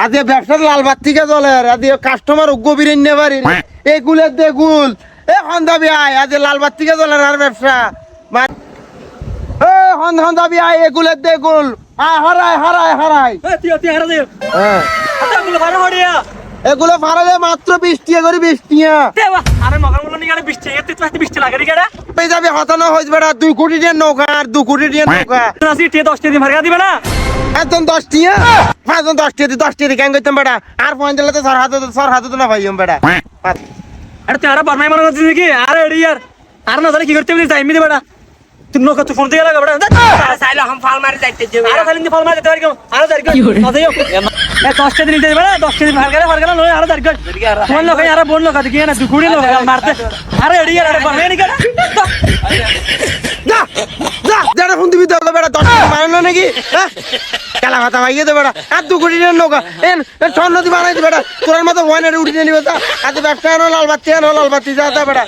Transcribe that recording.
আজ ব্যবসার লাল বাত্তিকে চলে আজ কাস্টমার গভীর নিয়ে পারি এগুলের দেগুল এ হন্দাবি আয় আজ লাল বাত্তিকে চলে আর ব্যবসা হন্দাবি আয় এগুলের দেগুল হারাই হারাই হারাই এগুলো ভাড়ালে মাত্র 20 টাকা করে 20 টাকা আরে মগর বলনি গাড়ি 20 টাকা তুই 20 টাকা লাগি গাড়া পেয়ে যাবে হতানো হইবে বেটা 2 কোটি টাকার নৌকা আর 2 কোটি টাকার নৌকা রাসি তে 10 টাকা ভাড়া দিবে না একদম 10 টাকা একদম 10 টাকা কেন কইতাম বেটা আর পয়েন্ট দিলে তো সর হাতে তো না ভাইম বেটা আরে তুই আরে বারমাই মনে করছিস কি আরে এডি यार আর না জানি কি করতে বলি টাইম দিবে বেটা তুই নৌকা তুই ফোন দিয়ে লাগা বেটা সাইলা হাম ফাল মারি যাইতে যাবে আরে খালি ফল মার যেতে পারি কেউ আরে দাঁড় কর আদেও এ 10 টাকা দিতে বেটা 10 টাকা ভাড়া গেল নয় আরে দাঁড় কর তোমার লোক আরে বোন লোক দেখি না দুকুড়ি লোক মারতে আরে এডি यार আরে বারমাই নি কেন যা যা যারা ফোন দিবি তো বেটা 10 টাকা মারলো নাকি খেলা কথা ভাইয়ে তো বেটা আর 2 কোটি টাকার নৌকা স্বর্ণ দি বানাই দি বেটা তোর মতো ওয়াইনারে উঠে নিবে যা আজ ব্যবসা লাল বাতি যা বেটা